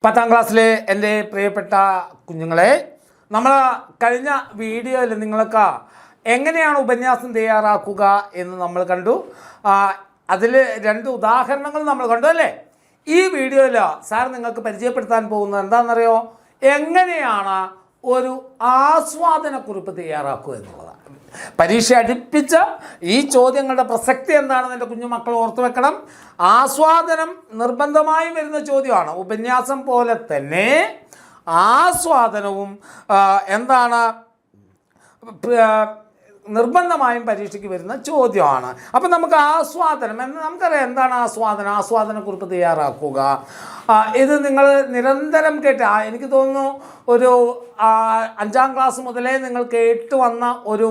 10ാം ക്ലാസ്സിലെ എൻ്റെ പ്രിയപ്പെട്ട കുഞ്ഞുങ്ങളെ, നമ്മൾ കഴിഞ്ഞ വീഡിയോയിൽ നിങ്ങൾക്ക് എങ്ങനെയാണ് ഉപന്യാസം തയ്യാറാക്കുക എന്ന് നമ്മൾ കണ്ടു. അതിൽ 2 ഉദാഹരണങ്ങൾ നമ്മൾ കണ്ടു അല്ലേ. ഈ വീഡിയോയിൽ സാർ നിങ്ങൾക്ക് പരിചയപ്പെടുത്താൻ പോകുന്നത് എന്താണെന്നറിയോ? എങ്ങനെയാണ് ഒരു ആസ്വാദനക്കുറിപ്പ് തയ്യാറാക്കുക എന്നുള്ളതാണ്. പരീക്ഷ അടുപ്പിച്ച ഈ ചോദ്യങ്ങളുടെ പ്രസക്തി എന്താണെന്ന് എൻ്റെ കുഞ്ഞുമക്കൾ ഓർത്തു വെക്കണം. ആസ്വാദനം നിർബന്ധമായും വരുന്ന ചോദ്യമാണ്. ഉപന്യാസം പോലെ തന്നെ ആസ്വാദനവും എന്താണ് നിർബന്ധമായും പരീക്ഷയ്ക്ക് വരുന്ന ചോദ്യമാണ്. അപ്പം നമുക്ക് ആസ്വാദനം എന്ന് നമുക്കറിയാം. എന്താണ് ആസ്വാദനം? ആസ്വാദനക്കുറിപ്പ് തയ്യാറാക്കുക. ഇത് നിങ്ങൾ നിരന്തരം കേട്ട്, എനിക്ക് തോന്നുന്നു ഒരു 5ാം ക്ലാസ് മുതലേ നിങ്ങൾ കേട്ട് വന്ന ഒരു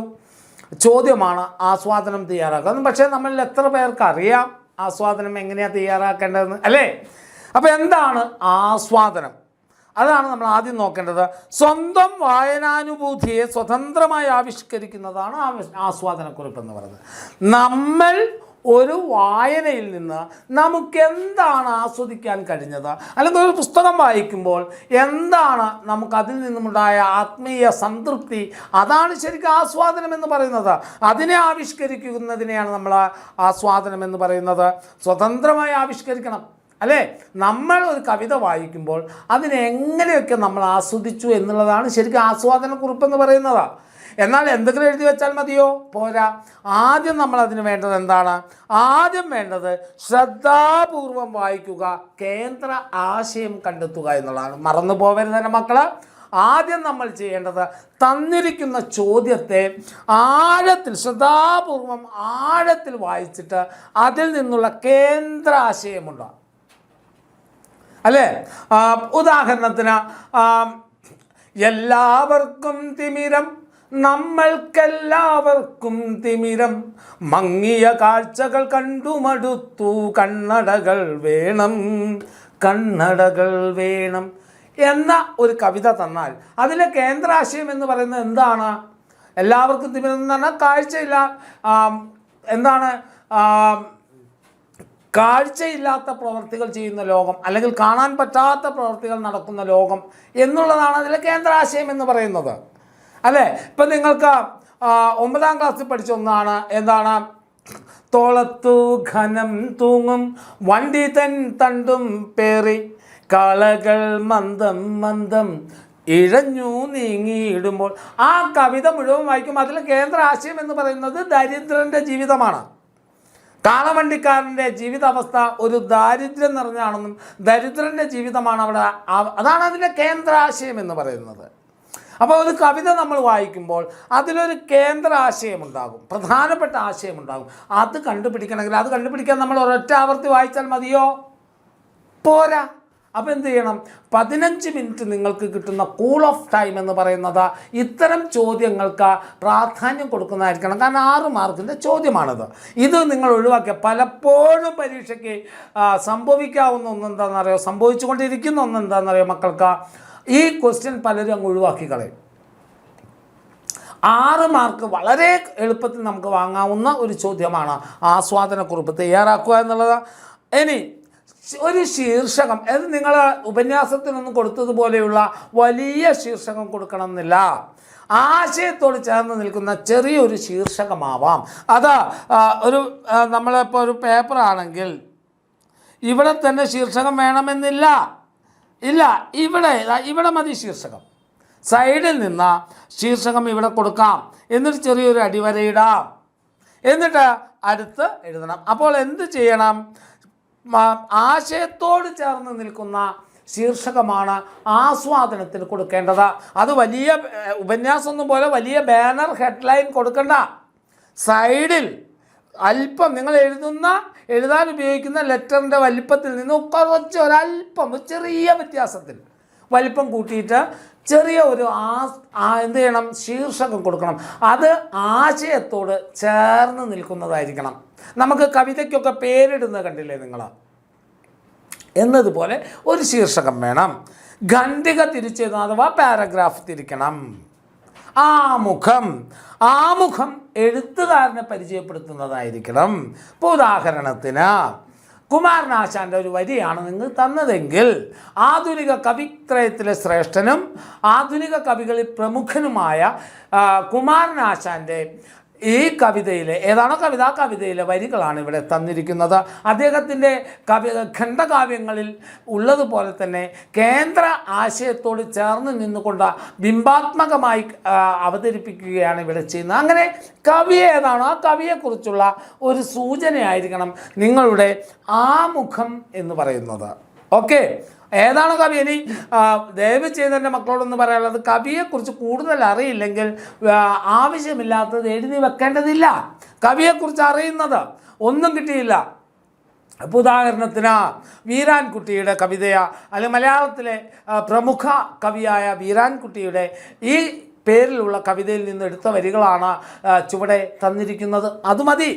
ചോദ്യമാണ് ആസ്വാദനം തയ്യാറാക്കുക. പക്ഷേ നമ്മളിൽ എത്ര പേർക്ക് അറിയാം ആസ്വാദനം എങ്ങനെയാണ് തയ്യാറാക്കേണ്ടതെന്ന് അല്ലേ? അപ്പോൾ എന്താണ് ആസ്വാദനം? അതാണ് നമ്മൾ ആദ്യം നോക്കേണ്ടത്. സ്വന്തം വായനാനുഭൂതിയെ സ്വതന്ത്രമായി ആവിഷ്കരിക്കുന്നതാണ് ആസ്വാദനക്കുറിപ്പ് എന്ന് പറയുന്നത്. നമ്മൾ ഒരു വായനയിൽ നിന്ന് നമുക്ക് എന്താണ് ആസ്വദിക്കാൻ കഴിഞ്ഞത്, അല്ലെങ്കിൽ ഒരു പുസ്തകം വായിക്കുമ്പോൾ എന്താണ് നമുക്ക് അതിൽ നിന്നുമുണ്ടായ ആത്മീയ സംതൃപ്തി, അതാണ് ശരിക്കും ആസ്വാദനം എന്ന് പറയുന്നത്. അതിനെ ആവിഷ്കരിക്കുന്നതിനെയാണ് നമ്മൾ ആസ്വാദനം എന്ന് പറയുന്നത്. സ്വതന്ത്രമായി ആവിഷ്കരിക്കണം അല്ലേ? നമ്മൾ ഒരു കവിത വായിക്കുമ്പോൾ അതിനെങ്ങനെയൊക്കെ നമ്മൾ ആസ്വദിച്ചു എന്നുള്ളതാണ് ശരിക്കും ആസ്വാദനക്കുറിപ്പെന്ന് പറയുന്നത്. എന്നാൽ എന്തെങ്കിലും എഴുതി വെച്ചാൽ മതിയോ? പോരാ. ആദ്യം നമ്മൾ അതിന് വേണ്ടത് എന്താണ്? ആദ്യം വേണ്ടത് ശ്രദ്ധാപൂർവം വായിക്കുക, കേന്ദ്ര ആശയം കണ്ടെത്തുക എന്നുള്ളതാണ്. മറന്നു പോകരുത് എൻ്റെ മക്കൾ. ആദ്യം നമ്മൾ ചെയ്യേണ്ടത് തന്നിരിക്കുന്ന ചോദ്യത്തെ ആഴത്തിൽ, ശ്രദ്ധാപൂർവം ആഴത്തിൽ വായിച്ചിട്ട് അതിൽ നിന്നുള്ള കേന്ദ്ര ആശയമുണ്ട് അല്ലേ? ഉദാഹരണത്തിന്, എല്ലാവർക്കും തിമിരം, നമ്മൾക്കെല്ലാവർക്കും തിമിരം, മങ്ങിയ കാഴ്ചകൾ കണ്ടു മടുത്തു, കണ്ണടകൾ വേണം, കണ്ണടകൾ വേണം എന്ന ഒരു കവിത തന്നാൽ അതിലെ കേന്ദ്രാശയം എന്ന് പറയുന്നത് എന്താണ്? എല്ലാവർക്കും തിമിരം എന്ന് പറഞ്ഞാൽ കാഴ്ചയില്ല, എന്താണ് കാഴ്ചയില്ലാത്ത പ്രവർത്തികൾ ചെയ്യുന്ന ലോകം, അല്ലെങ്കിൽ കാണാൻ പറ്റാത്ത പ്രവർത്തികൾ നടക്കുന്ന ലോകം എന്നുള്ളതാണ് അതിലെ കേന്ദ്രാശയം എന്ന് പറയുന്നത് അല്ലേ? ഇപ്പം നിങ്ങൾക്ക് 9ാം ക്ലാസ്സിൽ പഠിച്ച ഒന്നാണ്. എന്താണ്? തോളത്തു ഘനം തൂങ്ങും വണ്ടി തൻ തണ്ടും പേറി, കളകൾ മന്ദം മന്ദം ഇഴഞ്ഞു നീങ്ങിയിടുമ്പോൾ. ആ കവിത മുഴുവൻ വായിക്കും. അതിലെ കേന്ദ്ര ആശയം എന്ന് പറയുന്നത് ദരിദ്രൻ്റെ ജീവിതമാണ്. കാളവണ്ടിക്കാരൻ്റെ ജീവിതാവസ്ഥ ഒരു ദാരിദ്ര്യം നിറഞ്ഞാണെന്നും ദരിദ്രൻ്റെ ജീവിതമാണ് അവിടെ, അതാണ് അതിൻ്റെ കേന്ദ്രാശയം എന്ന് പറയുന്നത്. അപ്പോൾ ഒരു കവിത നമ്മൾ വായിക്കുമ്പോൾ അതിലൊരു കേന്ദ്ര ആശയമുണ്ടാകും, പ്രധാനപ്പെട്ട ആശയമുണ്ടാകും. അത് കണ്ടുപിടിക്കണമെങ്കിൽ അത് കണ്ടുപിടിക്കാൻ നമ്മൾ ഒരൊറ്റ ആവർത്തി വായിച്ചാൽ മതിയോ? പോരാ. അപ്പോൾ എന്ത് ചെയ്യണം? 15 മിനിറ്റ് നിങ്ങൾക്ക് കിട്ടുന്ന കൂൾ ഓഫ് ടൈം എന്ന് പറയുന്നത് ഇത്തരം ചോദ്യങ്ങൾക്ക് പ്രാധാന്യം കൊടുക്കുന്നതായിരിക്കണം. കാരണം 6 മാർക്കിൻ്റെ ചോദ്യമാണിത്. ഇത് നിങ്ങൾ ഒഴിവാക്കിയ പലപ്പോഴും പരീക്ഷയ്ക്ക് സംഭവിക്കാവുന്ന ഒന്നെന്താണെന്നറിയോ? സംഭവിച്ചുകൊണ്ടിരിക്കുന്ന ഒന്നെന്താണെന്നറിയോ മക്കൾക്ക്? ഈ ക്വസ്റ്റ്യൻ പലരും അങ്ങ് ഒഴിവാക്കി കളയും. 6 മാർക്ക് വളരെ എളുപ്പത്തിൽ നമുക്ക് വാങ്ങാവുന്ന ഒരു ചോദ്യമാണ് ആസ്വാദനക്കുറിപ്പ് തയ്യാറാക്കുക എന്നുള്ളത്. ഇനി ഒരു ശീർഷകം, അത് നിങ്ങൾ ഉപന്യാസത്തിനൊന്നും കൊടുത്തതുപോലെയുള്ള വലിയ ശീർഷകം കൊടുക്കണമെന്നില്ല. ആശയത്തോട് ചേർന്ന് നിൽക്കുന്ന ചെറിയൊരു ശീർഷകമാവാം. അത് ഒരു നമ്മളിപ്പോൾ ഒരു പേപ്പറാണെങ്കിൽ ഇവിടെ തന്നെ ശീർഷകം വേണമെന്നില്ല. ഇല്ല, ഇവിടെ മതി ശീർഷകം. സൈഡിൽ നിന്ന് ശീർഷകം ഇവിടെ കൊടുക്കാം, എന്നിട്ട് ചെറിയൊരു അടിവരയിടാം, എന്നിട്ട് അടുത്ത് എഴുതണം. അപ്പോൾ എന്ത് ചെയ്യണം? ആശയത്തോട് ചേർന്ന് നിൽക്കുന്ന ശീർഷകമാണ് ആസ്വാദനത്തിന് കൊടുക്കേണ്ടത്. അത് വലിയ ഉപന്യാസമൊന്നും പോലെ വലിയ ബാനർ ഹെഡ്ലൈൻ കൊടുക്കണ്ട. സൈഡിൽ അല്പം നിങ്ങൾ എഴുതാൻ ഉപയോഗിക്കുന്ന ലെറ്ററിൻ്റെ വലിപ്പത്തിൽ നിന്ന് കുറച്ച് ഒരല്പം, ചെറിയ വ്യത്യാസത്തിൽ വലിപ്പം കൂട്ടിയിട്ട് ചെറിയ ഒരു എന്ത് ചെയ്യണം? ശീർഷകം കൊടുക്കണം. അത് ആശയത്തോട് ചേർന്ന് നിൽക്കുന്നതായിരിക്കണം. നമുക്ക് കവിതയ്ക്കൊക്കെ പേരിടുന്നത് കണ്ടില്ലേ നിങ്ങൾ? എന്നതുപോലെ ഒരു ശീർഷകം വേണം. ഖണ്ഡിക തിരിച്ചെഴുതുന്ന അഥവാ പാരഗ്രാഫ് തിരിക്കണം. ആമുഖം എഴുത്തുകാരനെ പരിചയപ്പെടുത്തുന്നതായിരിക്കണം. ഇപ്പോൾ ഉദാഹരണത്തിന് കുമാരനാശാൻ്റെ ഒരു വരിയാണ് നിങ്ങൾ തന്നതെങ്കിൽ ആധുനിക കവിത്രയത്തിലെ ശ്രേഷ്ഠനും ആധുനിക കവികളിൽ പ്രമുഖനുമായ കുമാരനാശാൻ്റെ ഈ കവിതയിലെ ഏതാണോ കവിത ആ കവിതയിലെ വരികളാണ് ഇവിടെ തന്നിരിക്കുന്നത്. അദ്ദേഹത്തിൻ്റെ ഖണ്ഡകാവ്യങ്ങളിൽ ഉള്ളതുപോലെ തന്നെ കേന്ദ്ര ആശയത്തോട് ചേർന്ന് നിന്നുകൊണ്ട് ബിംബാത്മകമായി അവതരിപ്പിക്കുകയാണ് ഇവിടെ ചെയ്യുന്നത്. അങ്ങനെ കവി ഏതാണോ ആ കവിയെക്കുറിച്ചുള്ള ഒരു സൂചനയായിരിക്കണം നിങ്ങളുടെ ആമുഖം എന്ന് പറയുന്നത്. ഓക്കെ, ഏതാണ് കവി? ഇനി ദയവ് ചെയ്ത് എൻ്റെ മക്കളോടൊന്ന് പറയാനുള്ളത്, കവിയെക്കുറിച്ച് കൂടുതൽ അറിയില്ലെങ്കിൽ ആവശ്യമില്ലാത്തത് എഴുതി വെക്കേണ്ടതില്ല. കവിയെക്കുറിച്ച് അറിയുന്നത് ഒന്നും കിട്ടിയില്ല. ഇപ്പോൾ ഉദാഹരണത്തിന് വീരാൻകുട്ടിയുടെ കവിതയാ, അല്ലെങ്കിൽ മലയാളത്തിലെ പ്രമുഖ കവിയായ വീരാൻകുട്ടിയുടെ ഈ പേരിലുള്ള കവിതയിൽ നിന്ന് എടുത്ത വരികളാണ് ചുവടെ തന്നിരിക്കുന്നത്. അത് മതി.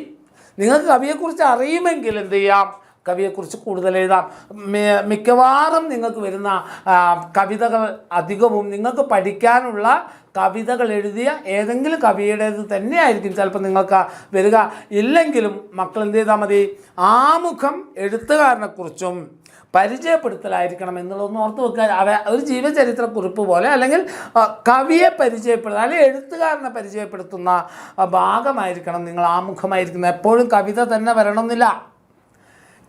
നിങ്ങൾക്ക് കവിയെക്കുറിച്ച് അറിയുമെങ്കിൽ എന്ത് ചെയ്യാം, കവിയെക്കുറിച്ച് കൂടുതൽ എഴുതാം. മിക്കവാറും നിങ്ങൾക്ക് വരുന്ന കവിതകൾ അധികവും നിങ്ങൾക്ക് പഠിക്കാനുള്ള കവിതകൾ എഴുതിയ ഏതെങ്കിലും കവിയുടേത് തന്നെയായിരിക്കും ചിലപ്പോൾ നിങ്ങൾക്ക് വരിക. ഇല്ലെങ്കിലും മക്കൾ എന്ത് ചെയ്താൽ മതി, ആമുഖം എഴുത്തുകാരനെക്കുറിച്ചും പരിചയപ്പെടുത്തലായിരിക്കണം എന്നുള്ളതൊന്ന് ഓർത്ത് വെക്കുക. ഒരു ജീവചരിത്ര കുറിപ്പ് പോലെ, അല്ലെങ്കിൽ കവിയെ പരിചയപ്പെടുത്തുക, അല്ലെങ്കിൽ എഴുത്തുകാരനെ പരിചയപ്പെടുത്തുന്ന ഭാഗമായിരിക്കണം നിങ്ങൾ ആമുഖമായിരിക്കുന്നത്. എപ്പോഴും കവിത തന്നെ വരണമെന്നില്ല,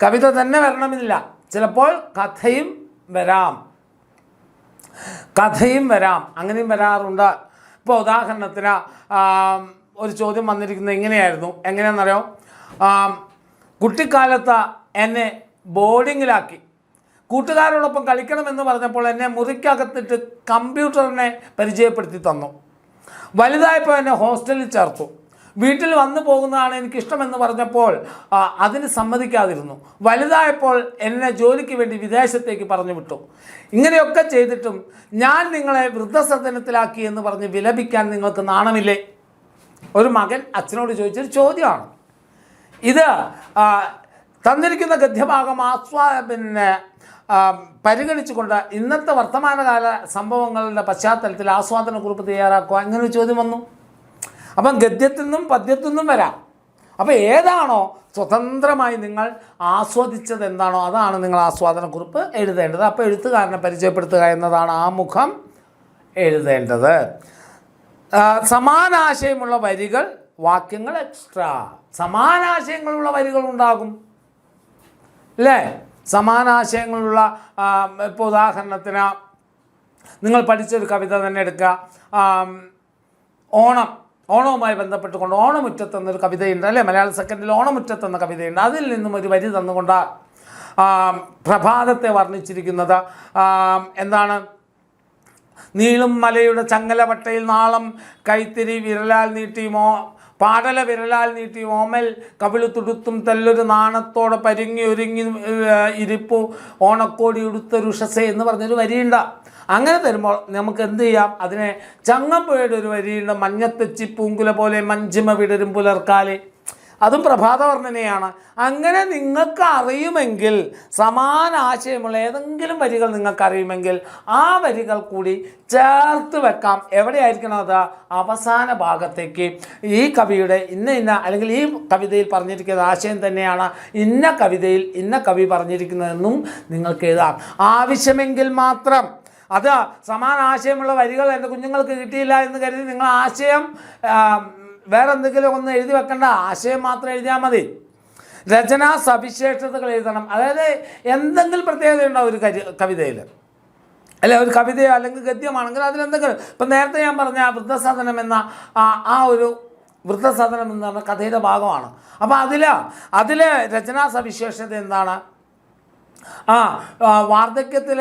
കവിത തന്നെ വരണമെന്നില്ല. ചിലപ്പോൾ കഥയും വരാം, അങ്ങനെയും വരാറുണ്ട്. ഇപ്പോൾ ഉദാഹരണത്തിന് ഒരു ചോദ്യം വന്നിരിക്കുന്നത് എങ്ങനെയാണെന്നറിയോ? കുട്ടിക്കാലത്ത് എന്നെ ബോർഡിങ്ങിലാക്കി, കൂട്ടുകാരോടൊപ്പം കളിക്കണമെന്ന് പറഞ്ഞപ്പോൾ എന്നെ മുറിക്കകത്തിട്ട് കമ്പ്യൂട്ടറിനെ പരിചയപ്പെടുത്തി തന്നു. വലുതായപ്പോൾ എന്നെ ഹോസ്റ്റലിൽ ചേർത്തു. വീട്ടിൽ വന്നു പോകുന്നതാണ് എനിക്കിഷ്ടമെന്ന് പറഞ്ഞപ്പോൾ അതിന് സമ്മതിക്കാതിരുന്നു. വലുതായപ്പോൾ എന്നെ ജോലിക്ക് വേണ്ടി വിദേശത്തേക്ക് പറഞ്ഞു വിട്ടു. ഇങ്ങനെയൊക്കെ ചെയ്തിട്ടും ഞാൻ നിങ്ങളെ വൃദ്ധസദനത്തിലാക്കി എന്ന് പറഞ്ഞ് വിലപിക്കാൻ നിങ്ങൾക്ക് നാണമില്ലേ? ഒരു മകൻ അച്ഛനോട് ചോദിച്ചൊരു ചോദ്യമാണ് ഇത്. തന്നിരിക്കുന്ന ഗദ്യഭാഗം പരിഗണിച്ചുകൊണ്ട് ഇന്നത്തെ വർത്തമാനകാല സംഭവങ്ങളുടെ പശ്ചാത്തലത്തിൽ ആസ്വാദനക്കുറിപ്പ് തയ്യാറാക്കുക, ഇങ്ങനെ ഒരു ചോദ്യം വന്നു. അപ്പം ഗദ്യത്തിൽ നിന്നും പദ്യത്തിൽ നിന്നും വരാം. അപ്പോൾ ഏതാണോ സ്വതന്ത്രമായി നിങ്ങൾ ആസ്വദിച്ചത് എന്താണോ അതാണ് നിങ്ങൾ ആസ്വാദനക്കുറിപ്പ് എഴുതേണ്ടത്. അപ്പോൾ എഴുത്തുകാരനെ പരിചയപ്പെടുത്തുക എന്നതാണ് ആമുഖം എഴുതേണ്ടത്. സമാനാശയമുള്ള വരികൾ, വാക്യങ്ങൾ എക്സ്ട്രാ. സമാനാശയങ്ങളുള്ള വരികൾ ഉണ്ടാകും അല്ലേ? സമാനാശയങ്ങളുള്ള ഇപ്പോൾ ഉദാഹരണത്തിന് നിങ്ങൾ പഠിച്ചൊരു കവിത തന്നെ എടുക്കുക. ഓണവുമായി ബന്ധപ്പെട്ടുകൊണ്ട് ഓണമുറ്റത്തെന്നൊരു കവിതയുണ്ട് അല്ലേ? മലയാള സെക്കൻഡിൽ ഓണമുറ്റത്തെന്ന കവിതയുണ്ട്. അതിൽ നിന്നും ഒരു വരി തന്നുകൊണ്ട് പ്രഭാതത്തെ വർണ്ണിച്ചിരിക്കുന്നത് എന്താണ്? നീളും മലയുടെ ചങ്ങലവട്ടയിൽ നാളം കൈത്തിരി വിരലാൽ നീട്ടി പാടല വിരലാൽ നീട്ടി ഓമൽ കവിളു തുടുത്തും തെല്ലൊരു നാണത്തോടെ ഒരുങ്ങി ഇരിപ്പു ഓണക്കോടി ഉടുത്തൊരുഷസേ എന്ന് പറഞ്ഞൊരു വരിയുണ്ട്. അങ്ങനെ തരുമ്പോൾ നമുക്ക് എന്ത് ചെയ്യാം, അതിനെ ചങ്ങമ്പുഴയുടെ ഒരു വരിയുണ്ട്, മഞ്ഞത്തെച്ചി പൂങ്കുല പോലെ മഞ്ചിമ വിടരും പുലർക്കാലെ. അതും പ്രഭാത വർണ്ണനയാണ്. അങ്ങനെ നിങ്ങൾക്ക് അറിയുമെങ്കിൽ, സമാന ആശയമുള്ള ഏതെങ്കിലും വരികൾ നിങ്ങൾക്ക് അറിയുമെങ്കിൽ ആ വരികൾ കൂടി ചേർത്ത് വെക്കാം. എവിടെയായിരിക്കണം അത്? അവസാന ഭാഗത്തേക്ക്. ഈ കവിയുടെ ഇന്ന അല്ലെങ്കിൽ ഈ കവിതയിൽ പറഞ്ഞിരിക്കുന്ന ആശയം തന്നെയാണ് ഇന്ന കവിതയിൽ ഇന്ന കവി പറഞ്ഞിരിക്കുന്നതെന്നും നിങ്ങൾക്ക് എഴുതാം. ആവശ്യമെങ്കിൽ മാത്രം. അത് സമാന ആശയമുള്ള വരികൾ എൻ്റെ കുഞ്ഞുങ്ങൾക്ക് കിട്ടിയില്ല എന്ന് കരുതി നിങ്ങൾ ആശയം വേറെ എന്തെങ്കിലും ഒന്ന് എഴുതി വെക്കേണ്ട, ആശയം മാത്രം എഴുതിയാൽ മതി. രചനാ സവിശേഷതകൾ എഴുതണം. അതായത് എന്തെങ്കിലും പ്രത്യേകത ഉണ്ടാവും ഒരു കവിതയിൽ, അല്ലെ? ഒരു കവിതയോ അല്ലെങ്കിൽ ഗദ്യമാണെങ്കിൽ അതിലെന്തെങ്കിലും. ഇപ്പം നേരത്തെ ഞാൻ പറഞ്ഞ വൃദ്ധസദനം എന്ന വൃദ്ധസദനം എന്ന് പറഞ്ഞ കഥയുടെ ഭാഗമാണ്. അപ്പോൾ അതിൽ രചനാ സവിശേഷത എന്താണ്? വാർദ്ധക്യത്തിൽ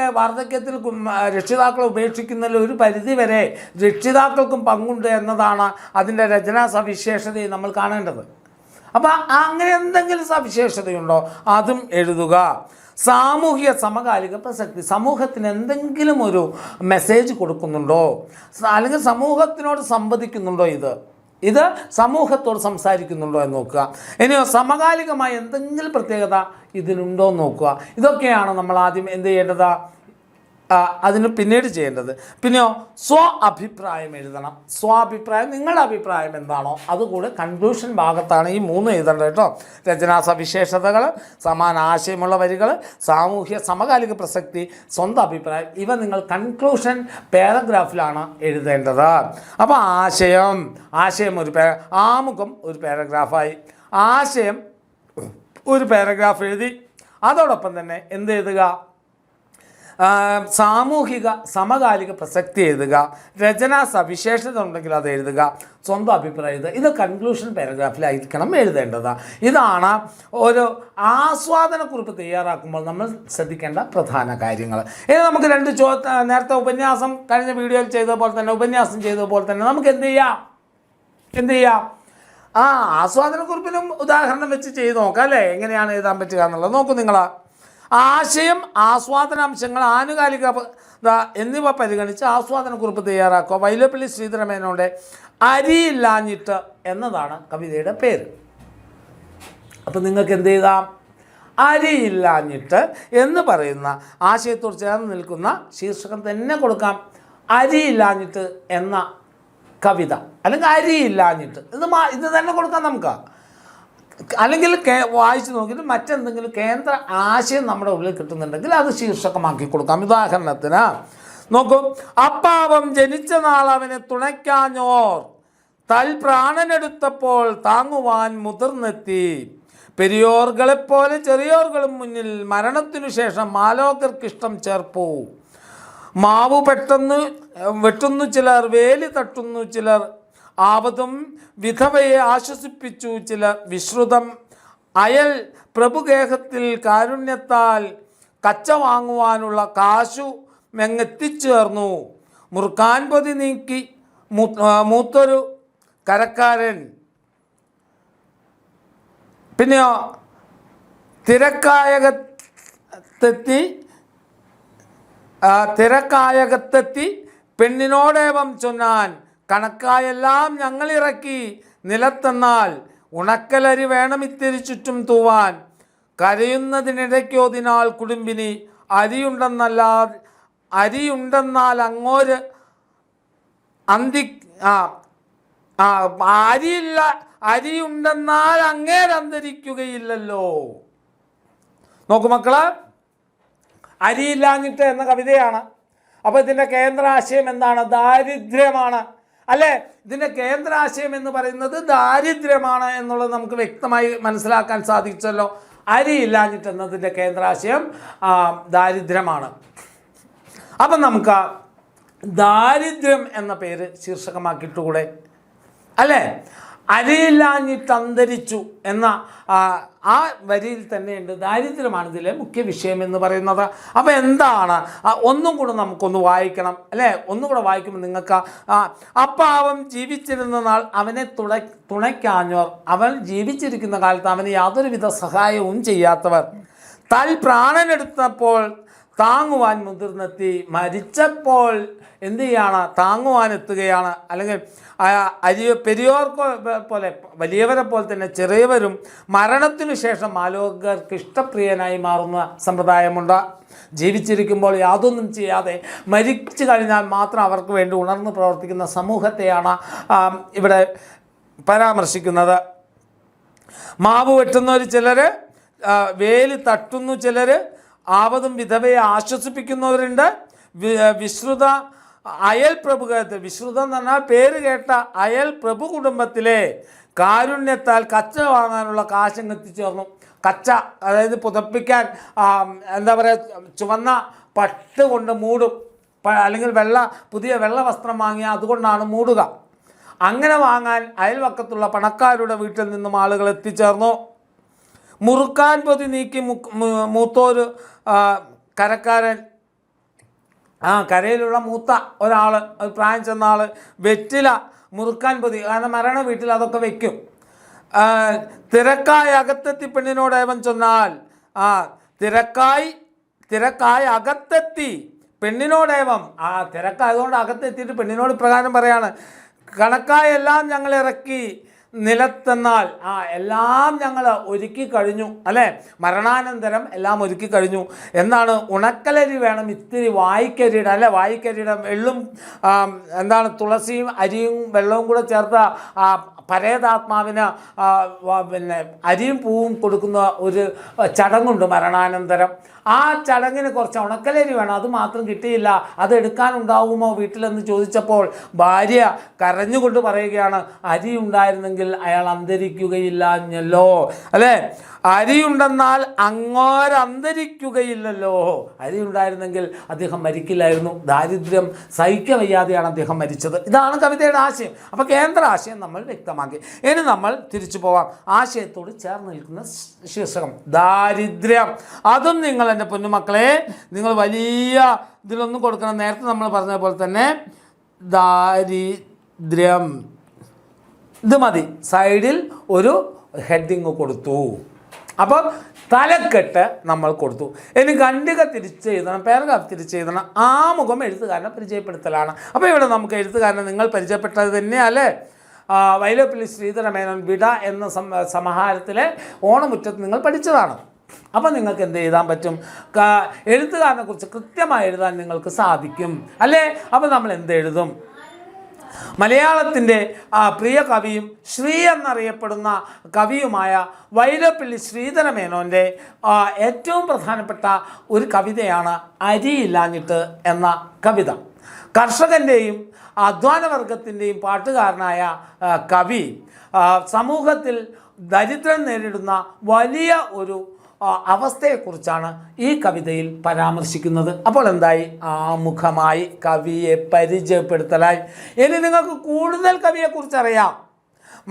രക്ഷിതാക്കളെ ഉപേക്ഷിക്കുന്നതിൽ ഒരു പരിധി വരെ രക്ഷിതാക്കൾക്കും പങ്കുണ്ട് എന്നതാണ് അതിൻ്റെ രചനാ സവിശേഷതയെ നമ്മൾ കാണേണ്ടത്. അപ്പോൾ അങ്ങനെ എന്തെങ്കിലും സവിശേഷതയുണ്ടോ അതും എഴുതുക. സാമൂഹിക സമകാലിക പ്രസക്തി. സമൂഹത്തിന് എന്തെങ്കിലും ഒരു മെസ്സേജ് കൊടുക്കുന്നുണ്ടോ, അല്ലെങ്കിൽ സമൂഹത്തിനോട് സംവദിക്കുന്നുണ്ടോ, ഇത് സമൂഹത്തോട് സംസാരിക്കുന്നുണ്ടോ എന്ന് നോക്കുക. ഇനിയോ സമകാലികമായ എന്തെങ്കിലും പ്രത്യേകത ഇതിനുണ്ടോ എന്ന് നോക്കുക. ഇതൊക്കെയാണ് നമ്മൾ ആദ്യം എന്ത് ചെയ്യേണ്ടത്? അതിന് പിന്നീട് ചെയ്യേണ്ടത്. പിന്നെയോ അഭിപ്രായം എഴുതണം. അഭിപ്രായം, നിങ്ങളുടെ അഭിപ്രായം എന്താണോ അതുകൂടെ കൺക്ലൂഷൻ ഭാഗത്താണ് ഈ 3 എഴുതേണ്ടത് കേട്ടോ. രചനാ സവിശേഷതകൾ, സമാന ആശയമുള്ള വരികൾ, സാമൂഹ്യ സമകാലിക പ്രസക്തി, സ്വന്തം അഭിപ്രായം, ഇവ നിങ്ങൾ കൺക്ലൂഷൻ പാരഗ്രാഫിലാണ് എഴുതേണ്ടത്. അപ്പോൾ ആശയം ആമുഖം ഒരു പാരഗ്രാഫായി, ആശയം ഒരു പാരഗ്രാഫ് എഴുതി. അതോടൊപ്പം തന്നെ എന്ത് എഴുതുക? സാമൂഹിക സമകാലിക പ്രസക്തി എഴുതുക, രചനാ സവിശേഷത ഉണ്ടെങ്കിൽ അത് എഴുതുക, സ്വന്തം അഭിപ്രായം എഴുതുക. ഇത് കൺക്ലൂഷൻ പാരഗ്രാഫിലായിരിക്കണം എഴുതേണ്ടത്. ഇതാണ് ഒരു ആസ്വാദനക്കുറിപ്പ് തയ്യാറാക്കുമ്പോൾ നമ്മൾ ശ്രദ്ധിക്കേണ്ട പ്രധാന കാര്യങ്ങൾ. ഇനി നമുക്ക് 2 നേരത്തെ ഉപന്യാസം കഴിഞ്ഞ വീഡിയോയിൽ ചെയ്തതുപോലെ തന്നെ, ഉപന്യാസം ചെയ്തതുപോലെ തന്നെ നമുക്ക് എന്ത് ചെയ്യാം? ആസ്വാദനക്കുറിപ്പിനും ഉദാഹരണം വെച്ച് ചെയ്ത് നോക്കാം അല്ലേ, എങ്ങനെയാണ് എഴുതാൻ പറ്റുക എന്നുള്ളത്. നോക്കൂ നിങ്ങൾ. ആശയം, ആസ്വാദനാംശങ്ങൾ, ആനുകാലികത എന്നിവ പരിഗണിച്ച് ആസ്വാദനക്കുറിപ്പ് തയ്യാറാക്കുക. വൈലോപ്പിള്ളി ശ്രീധരമേനോന്റെ അരിയില്ലാഞ്ഞിട്ട് എന്നതാണ് കവിതയുടെ പേര്. അപ്പം നിങ്ങൾക്ക് എന്ത് ചെയ്താം? അരിയില്ലാഞ്ഞിട്ട് എന്ന് പറയുന്ന ആശയത്തോട് ചേർന്ന് നിൽക്കുന്ന ശീർഷകം തന്നെ കൊടുക്കാം. അരിയില്ലാഞ്ഞിട്ട് എന്ന കവിത, അല്ലെങ്കിൽ അരിയില്ലാഞ്ഞിട്ട്, ഇത് തന്നെ കൊടുക്കാം നമുക്ക്. അല്ലെങ്കിൽ വായിച്ച് നോക്കിയിട്ട് മറ്റെന്തെങ്കിലും കേന്ദ്ര ആശയം നമ്മുടെ ഉള്ളിൽ കിട്ടുന്നുണ്ടെങ്കിൽ അത് ശീർഷകമാക്കി കൊടുക്കാം. ഉദാഹരണത്തിന് നോക്കൂ. അപ്പാവം ജനിച്ച നാൾ അവനെ തുണയ്ക്കാഞ്ഞോർ പ്രാണനെടുത്തപ്പോൾ താങ്ങുവാൻ മുതിർന്നെത്തി. പെരിയോർകളെപ്പോലെ ചെറിയോർകളും മുന്നിൽ മരണത്തിനു ശേഷം മാലോകർക്കിഷ്ടം ചേർപ്പു. മാവു പെട്ടെന്ന് വെട്ടുന്നു ചിലർ, വേലി തട്ടുന്നു ചിലർ, ആപതും വിധവയെ ആശ്വസിപ്പിച്ചു ചിലർ. വിശ്രുതം അയൽ പ്രഭുഗേഹത്തിൽ കാരുണ്യത്താൽ കച്ച വാങ്ങുവാനുള്ള കാശു മെങ്ങെത്തിച്ചേർന്നു. മുറുക്കാൻ പൊതി നീക്കി മൂത്തൊരു കരക്കാരൻ. പിന്നെയോ തിരക്കായകത്തെത്തി പെണ്ണിനോടേവം ചൊന്നാൻ, കണക്കായെല്ലാം ഞങ്ങളിറക്കി നിലത്തെന്നാൽ ഉണക്കലരി വേണമിത്തിരി ചുറ്റും തൂവാൻ. കരയുന്നതിനിടയ്ക്കോതിനാൽ കുടുംബിനി അരിയുണ്ടെന്നാൽ അങ്ങോര് അരിയുണ്ടെന്നാൽ അങ്ങേരന്തരിക്കുകയില്ലല്ലോ. നോക്കൂ മക്കള്, അരിയില്ലാഞ്ഞിട്ട് എന്ന കവിതയാണ്. അപ്പോൾ ഇതിൻ്റെ കേന്ദ്രാശയം എന്താണ്? ദാരിദ്ര്യമാണ് അല്ലേ? ഇതിൻ്റെ കേന്ദ്രാശയം എന്ന് പറയുന്നത് ദാരിദ്ര്യമാണ് എന്നുള്ളത് നമുക്ക് വ്യക്തമായി മനസ്സിലാക്കാൻ സാധിച്ചല്ലോ. അരിയില്ലാഞ്ഞിട്ട് എന്നതിൻ്റെ കേന്ദ്രാശയം ദാരിദ്ര്യമാണ്. അപ്പം നമുക്ക് ദാരിദ്ര്യം എന്ന പേര് ശീർഷകമാക്കിയിട്ടുകൂടെ അല്ലേ? അരിയില്ലാഞ്ഞിട്ട് അന്തരിച്ചു എന്ന ആ വരിയിൽ തന്നെയുണ്ട് ദാരിദ്ര്യമാണ് ഇതിലെ മുഖ്യ വിഷയം എന്ന് പറയുന്നത്. അപ്പോൾ എന്താണ്? ഒന്നും കൂടെ നമുക്കൊന്ന് വായിക്കണം അല്ലേ? ഒന്നുകൂടെ വായിക്കുമ്പോൾ നിങ്ങൾക്ക് അപ്പാവം ജീവിച്ചിരുന്ന നാൾ അവനെ തുണയ്ക്കാഞ്ഞോർ, അവൻ ജീവിച്ചിരിക്കുന്ന കാലത്ത് അവന് യാതൊരുവിധ സഹായവും ചെയ്യാത്തവർ, പ്രാണനെടുത്തപ്പോൾ താങ്ങുവാൻ മുതിർന്നെത്തി. മരിച്ചപ്പോൾ എന്ത് ചെയ്യാണ്? താങ്ങുവാൻ എത്തുകയാണ്. അല്ലെങ്കിൽ പെരിയോർക്ക് പോലെ വലിയവരെ പോലെ തന്നെ ചെറിയവരും മരണത്തിനു ശേഷം ആലോകർക്ക് ഇഷ്ടപ്രിയനായി മാറുന്ന സമ്പ്രദായമുണ്ട്. ജീവിച്ചിരിക്കുമ്പോൾ യാതൊന്നും ചെയ്യാതെ മരിച്ചു കഴിഞ്ഞാൽ മാത്രം അവർക്ക് വേണ്ടി ഉണർന്ന് പ്രവർത്തിക്കുന്ന സമൂഹത്തെയാണ് ഇവിടെ പരാമർശിക്കുന്നത്. മാവ് വെട്ടുന്നവർ ചിലർ, വേലി തട്ടുന്നു ചിലർ, ആപതും വിധവയെ ആശ്വസിപ്പിക്കുന്നവരുണ്ട്. വിശ്രുത അയൽ പ്രഭുഗത്തെ, വിശ്രുതം എന്ന് പറഞ്ഞാൽ പേര് കേട്ട അയൽ പ്രഭു കുടുംബത്തിലെ കാരുണ്യത്താൽ കച്ച വാങ്ങാനുള്ള കാശങ്ങ് എത്തിച്ചേർന്നു. കച്ച അതായത് പുതപ്പിക്കാൻ എന്താ പറയുക, ചുവന്ന പട്ട് കൊണ്ട് മൂടും, അല്ലെങ്കിൽ പുതിയ വെള്ള വസ്ത്രം വാങ്ങിയാൽ അതുകൊണ്ടാണ് മൂടുക. അങ്ങനെ വാങ്ങാൻ അയൽവക്കത്തുള്ള പണക്കാരുടെ വീട്ടിൽ നിന്നും ആളുകൾ എത്തിച്ചേർന്നു. മുറുക്കാൻ പൊതി നീക്കി മൂത്തോരു കരക്കാരൻ, കരയിലുള്ള മൂത്ത ഒരാൾ, പ്രായം ചെന്ന ആൾ, വെറ്റില മുറുക്കാൻ പൊതി, കാരണം മരണ വീട്ടിൽ അതൊക്കെ വയ്ക്കും. തിരക്കായി അകത്തെത്തി പെണ്ണിനോടേവൻ ചൊന്നാൽ, തിരക്കായി അകത്തെത്തി പെണ്ണിനോടേവം, തിരക്കായതുകൊണ്ട് അകത്തെത്തിയിട്ട് പെണ്ണിനോട് പ്രകാരം പറയാണ്, കണക്കായെല്ലാം ഞങ്ങൾ ഇറക്കി നിലത്തെന്നാൽ എല്ലാം ഞങ്ങൾ ഒരുക്കി കഴിഞ്ഞു അല്ലേ, മരണാനന്തരം എല്ലാം ഒരുക്കി കഴിഞ്ഞു. എന്താണ്? ഉണക്കലരി വേണം, ഇത്തിരി വായിക്കരിയുടെ അല്ലെ, വായിക്കരിയുടെ എള്ളും എന്താണ് തുളസിയും അരിയും വെള്ളവും കൂടെ ചേർത്ത പരേതാത്മാവിന് പിന്നെ അരിയും പൂവും കൊടുക്കുന്ന ഒരു ചടങ്ങുണ്ട് മരണാനന്തരം. ആ ചടങ്ങിന് കുറച്ച് ഉണക്കലരി വേണം, അത് മാത്രം കിട്ടിയില്ല. അത് എടുക്കാനുണ്ടാവുമോ വീട്ടിലെന്ന് ചോദിച്ചപ്പോൾ ഭാര്യ കരഞ്ഞുകൊണ്ട് പറയുകയാണ്, അരി ഉണ്ടായിരുന്നെങ്കിൽ അയാൾ അന്തരിക്കുകയില്ലല്ലോ അല്ലേ, അരിയുണ്ടെന്നാൽ അങ്ങോരന്തരിക്കുകയില്ലല്ലോ. അരി ഉണ്ടായിരുന്നെങ്കിൽ അദ്ദേഹം മരിക്കില്ലായിരുന്നു. ദാരിദ്ര്യം സഹിക്കവയ്യാതെയാണ് അദ്ദേഹം മരിച്ചത്. ഇതാണ് കവിതയുടെ ആശയം. അപ്പോൾ കേന്ദ്ര ആശയം നമ്മൾ വ്യക്തമാക്കി. ഇനി നമ്മൾ തിരിച്ചു പോവാം. ആശയത്തോട് ചേർന്ന് നിൽക്കുന്ന ശീർഷകം ദാരിദ്ര്യം. അതും നിങ്ങൾ എൻ്റെ പൊന്നുമക്കളെ, നിങ്ങൾ വലിയ ഇതിലൊന്നും കൊടുക്കണം. നേരത്തെ നമ്മൾ പറഞ്ഞ പോലെ തന്നെ ദാരിദ്ര്യം, ഇത് മതി. സൈഡിൽ ഒരു ഹെഡിങ് കൊടുത്തു. അപ്പം തലക്കെട്ട് നമ്മൾ കൊടുത്തു. ഇനി ഖണ്ഡിക തിരിച്ചെഴുതണം, പാരഗ്രാഫ് തിരിച്ചെഴുതണം. ആമുഖം എഴുത്തുകാരനെ പരിചയപ്പെടുത്തലാണ്. അപ്പോൾ ഇവിടെ നമുക്ക് എഴുത്തുകാരനെ നിങ്ങൾ പരിചയപ്പെട്ടത് തന്നെയല്ലേ, വൈലോപ്പിള്ളി ശ്രീധരമേനോൻ വിട എന്ന സമാഹാരത്തിലെ ഓണമുറ്റത്ത് നിങ്ങൾ പഠിച്ചതാണ്. അപ്പോൾ നിങ്ങൾക്ക് എന്ത് എഴുതാൻ പറ്റും? എഴുത്തുകാരനെ കുറിച്ച് കൃത്യമായി എഴുതാൻ നിങ്ങൾക്ക് സാധിക്കും അല്ലേ. അപ്പോൾ നമ്മൾ എന്ത് എഴുതും? മലയാളത്തിൻ്റെ പ്രിയ കവിയും ശ്രീ എന്നറിയപ്പെടുന്ന കവിയുമായ വൈലോപ്പിള്ളി ശ്രീധരമേനോൻ്റെ ഏറ്റവും പ്രധാനപ്പെട്ട ഒരു കവിതയാണ് അരിയില്ലാഞ്ഞിട്ട് എന്ന കവിത. കർഷകൻ്റെയും അധ്വാനവർഗത്തിൻ്റെയും പാട്ടുകാരനായ കവി സമൂഹത്തിൽ ദരിദ്രം നേരിടുന്ന വലിയ ഒരു അവസ്ഥയെക്കുറിച്ചാണ് ഈ കവിതയിൽ പരാമർശിക്കുന്നത്. അപ്പോൾ എന്തായി? ആമുഖമായി കവിയെ പരിചയപ്പെടുത്തലായി. ഇനി നിങ്ങൾക്ക് കൂടുതൽ കവിയെക്കുറിച്ച് അറിയാം.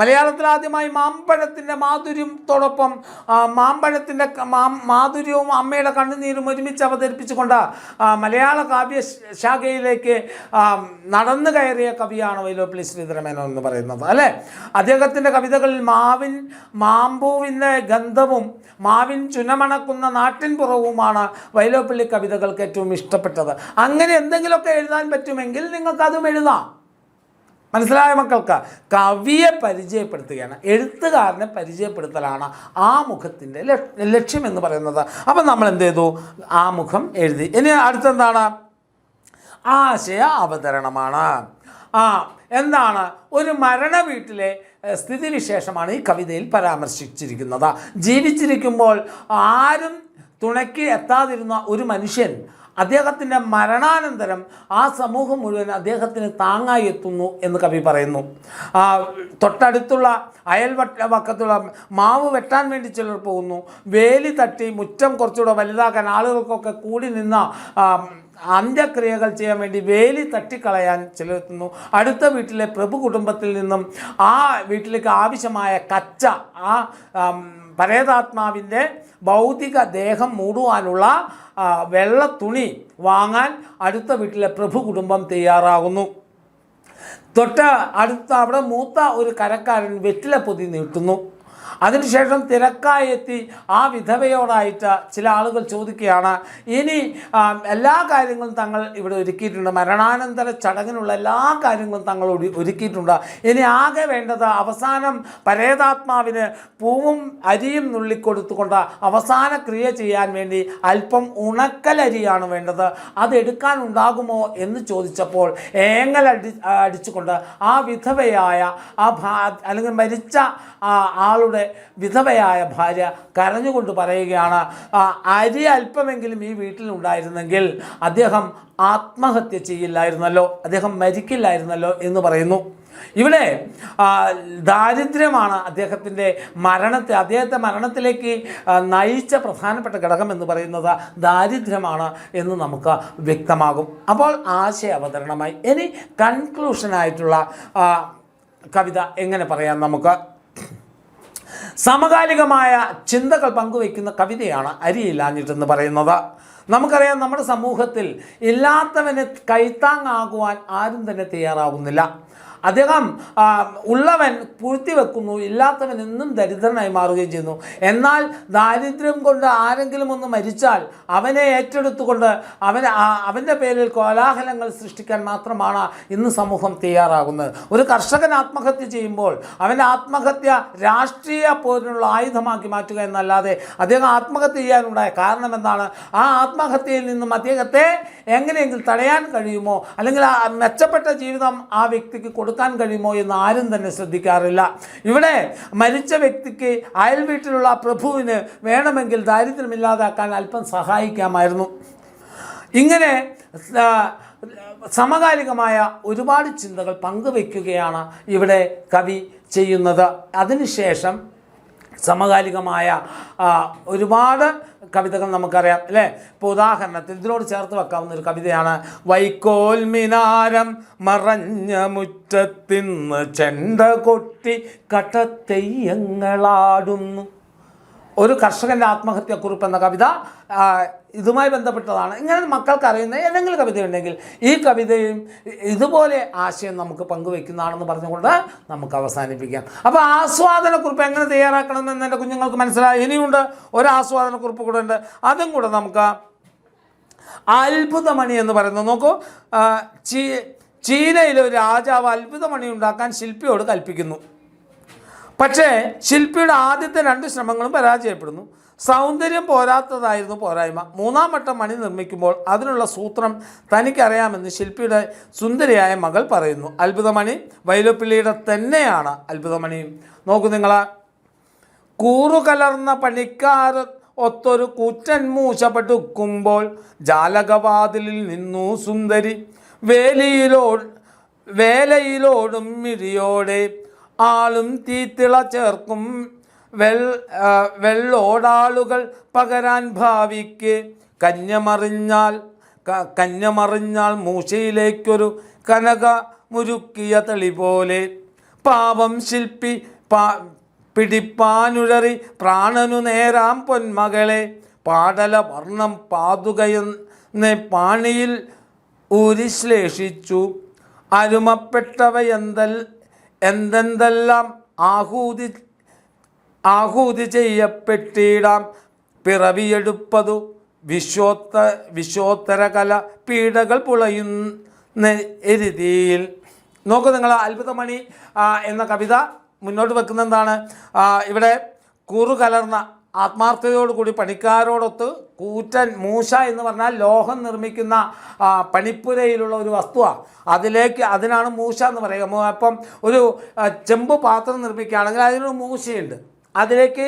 മലയാളത്തിൽ ആദ്യമായി മാമ്പഴത്തിൻ്റെ മാധുര്യത്തോടൊപ്പം മാമ്പഴത്തിൻ്റെ മാധുര്യവും അമ്മയുടെ കണ്ണുനീരും ഒരുമിച്ച് അവതരിപ്പിച്ചുകൊണ്ട് മലയാള കാവ്യ ശാഖയിലേക്ക് നടന്നു കയറിയ കവിയാണ് വൈലോപ്പിള്ളി ശ്രീധരമേനോൻ എന്ന് പറയുന്നത് അല്ലേ. അദ്ദേഹത്തിൻ്റെ കവിതകളിൽ മാമ്പൂവിൻ്റെ ഗന്ധവും മാവിൻ ചുനമണക്കുന്ന നാട്ടിൻപുറവുമാണ് വൈലോപ്പിള്ളി കവിതകൾക്ക് ഏറ്റവും ഇഷ്ടപ്പെട്ടത്. അങ്ങനെ എന്തെങ്കിലുമൊക്കെ എഴുതാൻ പറ്റുമെങ്കിൽ നിങ്ങൾക്കതും എഴുതാം. മനസ്സിലായ മക്കൾക്ക്? കവിയെ പരിചയപ്പെടുത്തുകയാണ്, എഴുത്തുകാരനെ പരിചയപ്പെടുത്തലാണ് ആമുഖത്തിൻ്റെ ലക്ഷ്യം എന്ന് പറയുന്നത്. അപ്പം നമ്മൾ എന്ത് ചെയ്തു? ആമുഖം എഴുതി. ഇനി അടുത്തെന്താണ്? ആശയ അവതരണമാണ്. എന്താണ്? ഒരു മരണ വീട്ടിലെ സ്ഥിതിവിശേഷമാണ് ഈ കവിതയിൽ പരാമർശിച്ചിരിക്കുന്നത്. ജീവിച്ചിരിക്കുമ്പോൾ ആരും തുണയ്ക്ക് എത്താതിരുന്ന ഒരു മനുഷ്യൻ അദ്ദേഹത്തിൻ്റെ മരണാനന്തരം ആ സമൂഹം മുഴുവൻ അദ്ദേഹത്തിന് താങ്ങായി എത്തുന്നു എന്ന് കവി പറയുന്നു. തൊട്ടടുത്തുള്ള അയൽവക്കത്തുള്ള മാവ് വെട്ടാൻ വേണ്ടി ചിലർ പോകുന്നു. വേലി തട്ടി മുറ്റം കുറച്ചുകൂടെ വലുതാക്കാൻ ആളുകൾക്കൊക്കെ കൂടി നിന്ന അന്ത്യക്രിയകൾ ചെയ്യാൻ വേണ്ടി വേലി തട്ടിക്കളയാൻ ചിലരെത്തുന്നു. അടുത്ത വീട്ടിലെ പ്രഭു കുടുംബത്തിൽ നിന്നും ആ വീട്ടിലേക്ക് ആവശ്യമായ കച്ച, ആ പരേതാത്മാവിൻ്റെ ഭൗതിക ദേഹം മൂടുവാനുള്ള വെള്ള തുണി വാങ്ങാൻ അടുത്ത വീട്ടിലെ പ്രഭു കുടുംബം തയ്യാറാകുന്നു. അടുത്ത അവിടെ മൂത്ത ഒരു കരക്കാരൻ വെറ്റില പൊതി നീട്ടുന്നു. അതിനുശേഷം തിരക്കായി എത്തി ആ വിധവയോടായിട്ട് ചില ആളുകൾ ചോദിക്കുകയാണ്, ഇനി എല്ലാ കാര്യങ്ങളും തങ്ങൾ ഇവിടെ ഒരുക്കിയിട്ടുണ്ട്, മരണാനന്തര ചടങ്ങിനുള്ള എല്ലാ കാര്യങ്ങളും തങ്ങൾ ഒരുക്കിയിട്ടുണ്ട്, ഇനി ആകെ വേണ്ടത് അവസാനം പരേതാത്മാവിന് പൂവും അരിയും നുള്ളിക്കൊടുത്തുകൊണ്ട് അവസാന ക്രിയ ചെയ്യാൻ വേണ്ടി അല്പം ഉണക്കലരിയാണ് വേണ്ടത്, അതെടുക്കാനുണ്ടാകുമോ എന്ന് ചോദിച്ചപ്പോൾ അടിച്ചുകൊണ്ട് ആ വിധവയായ അല്ലെങ്കിൽ മരിച്ച ആളുടെ വിധവയായ ഭാര്യ കരഞ്ഞുകൊണ്ട് പറയുകയാണ്, അരി അല്പമെങ്കിലും ഈ വീട്ടിലുണ്ടായിരുന്നെങ്കിൽ അദ്ദേഹം ആത്മഹത്യ ചെയ്യില്ലായിരുന്നല്ലോ, അദ്ദേഹം മരിക്കില്ലായിരുന്നല്ലോ എന്ന് പറയുന്നു. ഇവിടെ ദാരിദ്ര്യമാണ് അദ്ദേഹത്തെ മരണത്തിലേക്ക് നയിച്ച പ്രധാനപ്പെട്ട ഘടകം എന്ന് പറയുന്നത് ദാരിദ്ര്യമാണ് എന്ന് നമുക്ക് വ്യക്തമാകും. അപ്പോൾ ആശയ അവതരണമായി. ഇനി കൺക്ലൂഷനായിട്ടുള്ള കവിത എങ്ങനെ പറയാം നമുക്ക്? സമകാലികമായ ചിന്തകൾ പങ്കുവയ്ക്കുന്ന കവിതയാണ് അരിയില്ലാഞ്ഞിട്ടെന്ന് പറയുന്നത്. നമുക്കറിയാം, നമ്മുടെ സമൂഹത്തിൽ ഇല്ലാത്തവന് കൈത്താങ്ങാകുവാൻ ആരും തന്നെ തയ്യാറാകുന്നില്ല. അദ്ദേഹം ഉള്ളവൻ പൂഴ്ത്തി വെക്കുന്നു, ഇല്ലാത്തവൻ എന്നും ദരിദ്രനായി മാറുകയും ചെയ്യുന്നു. എന്നാൽ ദാരിദ്ര്യം കൊണ്ട് ആരെങ്കിലും ഒന്ന് മരിച്ചാൽ അവനെ ഏറ്റെടുത്തുകൊണ്ട് അവൻ്റെ പേരിൽ കോലാഹലങ്ങൾ സൃഷ്ടിക്കാൻ മാത്രമാണ് ഇന്ന് സമൂഹം തയ്യാറാകുന്നത്. ഒരു കർഷകൻ ആത്മഹത്യ ചെയ്യുമ്പോൾ അവൻ്റെ ആത്മഹത്യ രാഷ്ട്രീയ പോരിനുള്ള ആയുധമാക്കി മാറ്റുക എന്നല്ലാതെ അദ്ദേഹം ആത്മഹത്യ ചെയ്യാനുണ്ടായ കാരണം എന്താണ്? ആ ആത്മഹത്യയിൽ നിന്നും അദ്ദേഹത്തെ എങ്ങനെയെങ്കിലും തടയാൻ കഴിയുമോ, അല്ലെങ്കിൽ ആ മെച്ചപ്പെട്ട ജീവിതം ആ വ്യക്തിക്ക് കൊടുക്കാൻ കഴിയുമോ എന്ന് ആരും തന്നെ ശ്രദ്ധിക്കാറില്ല. ഇവിടെ മരിച്ച വ്യക്തിക്ക് അയൽ വീട്ടിലുള്ള പ്രഭുവിന് വേണമെങ്കിൽ ദാരിദ്ര്യമില്ലാതാക്കാൻ അല്പം സഹായിക്കാമായിരുന്നു. ഇങ്ങനെ സമകാലികമായ ഒരുപാട് ചിന്തകൾ പങ്കുവയ്ക്കുകയാണ് ഇവിടെ കവി ചെയ്യുന്നത്. അതിനുശേഷം സമകാലികമായ ഒരുപാട് കവിതകൾ നമുക്കറിയാം അല്ലേ. ഇപ്പോൾ ഉദാഹരണത്തിന് ഇതിനോട് ചേർത്ത് വെക്കാവുന്ന ഒരു കവിതയാണ് വൈക്കോൽ മിനാരം മറഞ്ഞ മുറ്റത്തിന്ന് ചെണ്ട കൊട്ടി കട്ടത്തെയ്യങ്ങളാടുന്നു. ഒരു കർഷകൻ്റെ ആത്മഹത്യക്കുറിപ്പ് എന്ന കവിത ഇതുമായി ബന്ധപ്പെട്ടതാണ്. ഇങ്ങനെ മക്കൾക്ക് അറിയുന്ന ഏതെങ്കിലും കവിതയുണ്ടെങ്കിൽ ഈ കവിതയും ഇതുപോലെ ആശയം നമുക്ക് പങ്കുവെക്കുന്നതാണെന്ന് പറഞ്ഞുകൊണ്ട് നമുക്ക് അവസാനിപ്പിക്കാം. അപ്പോൾ ആസ്വാദനക്കുറിപ്പ് എങ്ങനെ തയ്യാറാക്കണമെന്ന് എൻ്റെ കുഞ്ഞുങ്ങൾക്ക് മനസ്സിലായി. ഇനിയുണ്ട് ഒരു ആസ്വാദനക്കുറിപ്പ് കൂടെ ഉണ്ട്, അതും കൂടെ നമുക്ക് അത്ഭുതമണി എന്ന് പറയുന്നത് നോക്കൂ. ചീനയിലെ ഒരു രാജാവ് അത്ഭുതമണി ഉണ്ടാക്കാൻ ശില്പിയോട് കൽപ്പിക്കുന്നു. പക്ഷേ ശില്പിയുടെ ആദ്യത്തെ 2 ശ്രമങ്ങളും പരാജയപ്പെടുന്നു. സൗന്ദര്യം പോരാത്തതായിരുന്നു പോരായ്മ. 3-ാം വട്ടം മണി നിർമ്മിക്കുമ്പോൾ അതിനുള്ള സൂത്രം തനിക്കറിയാമെന്ന് ശില്പിയുടെ സുന്ദരിയായ മകൾ പറയുന്നു. അത്ഭുതമണി വൈലോപ്പിള്ളിയുടെ തന്നെയാണ് അത്ഭുതമണി. നോക്കൂ നിങ്ങൾ, കൂറുകലർന്ന പണിക്കാർ ഒത്തൊരു കൂറ്റൻ മൂശ പടുക്കുമ്പോൾ ജാലകവാതിലിൽ നിന്നു സുന്ദരി വേലയിലോടും മിഴിയോടെ ആളും തീത്തിള ചേർക്കും വെള്ളോടാളുകൾ പകരാൻ ഭാവിക്ക് കഞ്ഞമറിഞ്ഞാൽ മൂശയിലേക്കൊരു കനക മുരുക്കിയ തെളി പോലെ പാവം ശില്പി പിടിപ്പാനുഴറി പ്രാണനു നേരാം പൊന്മകളെ പാടല വർണ്ണം പാതുകയെന്ന് പാണിയിൽ ഊരിശ്ലേഷിച്ചു. എന്തെല്ലാം ആഹൂതി ചെയ്യപ്പെട്ടിടാം പിറവിയെടുപ്പതു വിശ്വോത്തര കല പീഡകൾ പുളയുന്ന എരുതിയിൽ. നോക്കൂ നിങ്ങൾ, അത്ഭുതമണി എന്ന കവിത മുന്നോട്ട് വെക്കുന്ന എന്താണ്? ഇവിടെ കൂറുകലർന്ന ആത്മാർത്ഥതയോടുകൂടി പണിക്കാരോടൊത്ത് കൂറ്റൻ മൂശ എന്ന് പറഞ്ഞാൽ ലോഹം നിർമ്മിക്കുന്ന പണിപ്പുരയിലുള്ള ഒരു വസ്തുവാണ്. അതിനാണ് മൂശ എന്ന് പറയുക. അപ്പം ഒരു ചെമ്പ് പാത്രം നിർമ്മിക്കുകയാണെങ്കിൽ അതിനൊരു മൂശയുണ്ട്. അതിലേക്ക്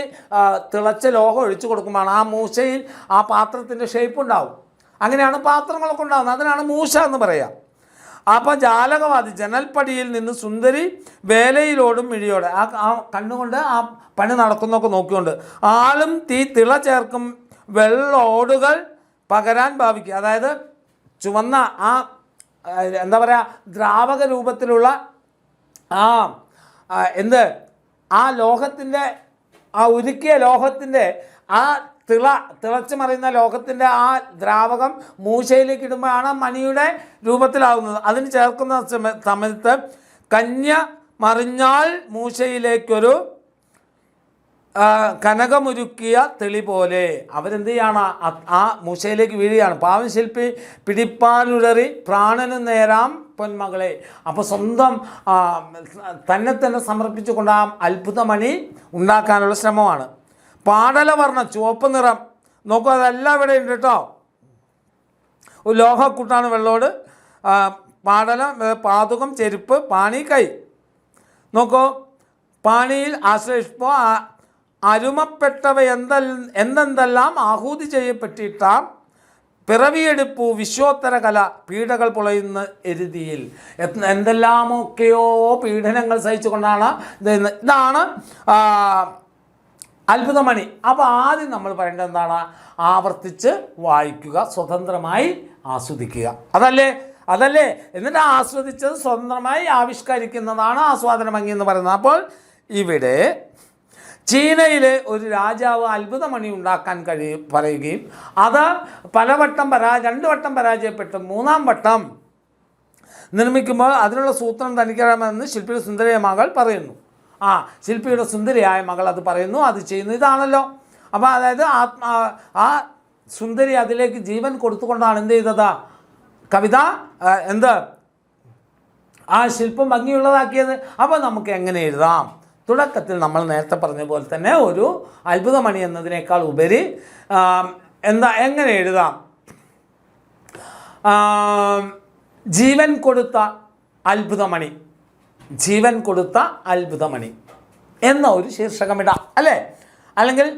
തിളച്ച ലോഹം ഒഴിച്ചു കൊടുക്കുമ്പോൾ ആ മൂശയിൽ ആ പാത്രത്തിൻ്റെ ഷേപ്പ് ഉണ്ടാവും. അങ്ങനെയാണ് പാത്രങ്ങളൊക്കെ ഉണ്ടാകുന്നത്. അതിനാണ് മൂശ എന്ന് പറയുക. അപ്പം ജാലകവാതി ജനൽപ്പടിയിൽ നിന്ന് സുന്ദരി വേലയിലോടും മിഴിയോടെ ആ കണ്ണുകൊണ്ട് ആ പണി നടക്കുന്നൊക്കെ നോക്കിക്കൊണ്ട് ആളും തിള ചേർക്കും വെള്ളോടുകൾ പകരാൻ ഭാവിക്കുക. അതായത് ചുവന്ന എന്താ പറയുക, ദ്രാവക രൂപത്തിലുള്ള ആ ലോഹത്തിൻ്റെ ഉരുക്കിയ ലോഹത്തിൻ്റെ തിളച്ച് മറിയുന്ന ലോഹത്തിൻ്റെ ആ ദ്രാവകം മൂശയിലേക്ക് ഇടുമ്പോഴാണ് മണിയുടെ രൂപത്തിലാവുന്നത്. അതിന് ചേർക്കുന്ന സമയത്ത് മറിഞ്ഞാൽ മൂശയിലേക്കൊരു കനകമുരുക്കിയ തെളി പോലെ അവരെന്ത് ചെയ്യാണ്? ആ മൂശയിലേക്ക് വീഴുകയാണ്. പാവൻ ശില്പി പിടിപ്പാനുഴറി പ്രാണനു നേരാം പൊന്മകളെ. അപ്പോൾ സ്വന്തം തന്നെ സമർപ്പിച്ചുകൊണ്ട് ആ അത്ഭുതമണി ഉണ്ടാക്കാനുള്ള ശ്രമമാണ്. പാടലവർണ്ണം ചുവപ്പ് നിറം. നോക്കൂ, അതെല്ലാം ഇവിടെ ഉണ്ട് കേട്ടോ. ഒരു ലോഹക്കൂട്ടാണ് വെള്ളോട്, പാടലം, പാതുകം, ചെരുപ്പ്, പാണി, കൈ. നോക്കൂ, പാണിയിൽ ആശ്രയിച്ചപ്പോൾ അരുമപ്പെട്ടവ എന്തെല്ലാം ആഹൂതി ചെയ്യപ്പെട്ടിട്ടാം പിറവിയെടുപ്പു വിശ്വോത്തര കല പീഡകൾ പൊളയുന്ന എരുതിയിൽ. എന്തെല്ലാമൊക്കെയോ പീഡനങ്ങൾ സഹിച്ചുകൊണ്ടാണ് ഇതാണ് അത്ഭുതമണി. അപ്പോൾ ആദ്യം നമ്മൾ പറയേണ്ടത് എന്താണ്? ആവർത്തിച്ച് വായിക്കുക, സ്വതന്ത്രമായി ആസ്വദിക്കുക. അതല്ലേ എന്നിട്ട് ആസ്വദിച്ചത് സ്വതന്ത്രമായി ആവിഷ്കരിക്കുന്നതാണ് ആസ്വാദന ഭംഗി എന്ന് പറയുന്നത്. അപ്പോൾ ഇവിടെ ചീനയിലെ ഒരു രാജാവ് അത്ഭുതമണി ഉണ്ടാക്കാൻ പറയുകയും അത് 2 വട്ടം പരാജയപ്പെട്ടു. 3-ാം വട്ടം നിർമ്മിക്കുമ്പോൾ അതിനുള്ള സൂത്രം തനിക്കറിയാമെന്ന് ശില്പിയുടെ സുന്ദരിയായ മകൾ പറയുന്നു. ശില്പിയുടെ സുന്ദരിയായ മകൾ അത് പറയുന്നു, അത് ചെയ്യുന്നു. ഇതാണല്ലോ. അപ്പോൾ അതായത് ആ സുന്ദരി അതിലേക്ക് ജീവൻ കൊടുത്തുകൊണ്ടാണ് എന്ത് ചെയ്തത്? കവിത ആ ശില്പം ഭംഗിയുള്ളതാക്കിയത്. അപ്പോൾ നമുക്ക് എങ്ങനെ എഴുതാം? തുടക്കത്തിൽ നമ്മൾ നേരത്തെ പറഞ്ഞ പോലെ തന്നെ ഒരു അത്ഭുതമണി എന്നതിനേക്കാൾ ഉപരി എങ്ങനെ എഴുതാം? ജീവൻ കൊടുത്ത അത്ഭുതമണി, ജീവൻ കൊടുത്ത അത്ഭുതമണി എന്ന ഒരു ശീർഷകമിടാം, അല്ലേ? അല്ലെങ്കിൽ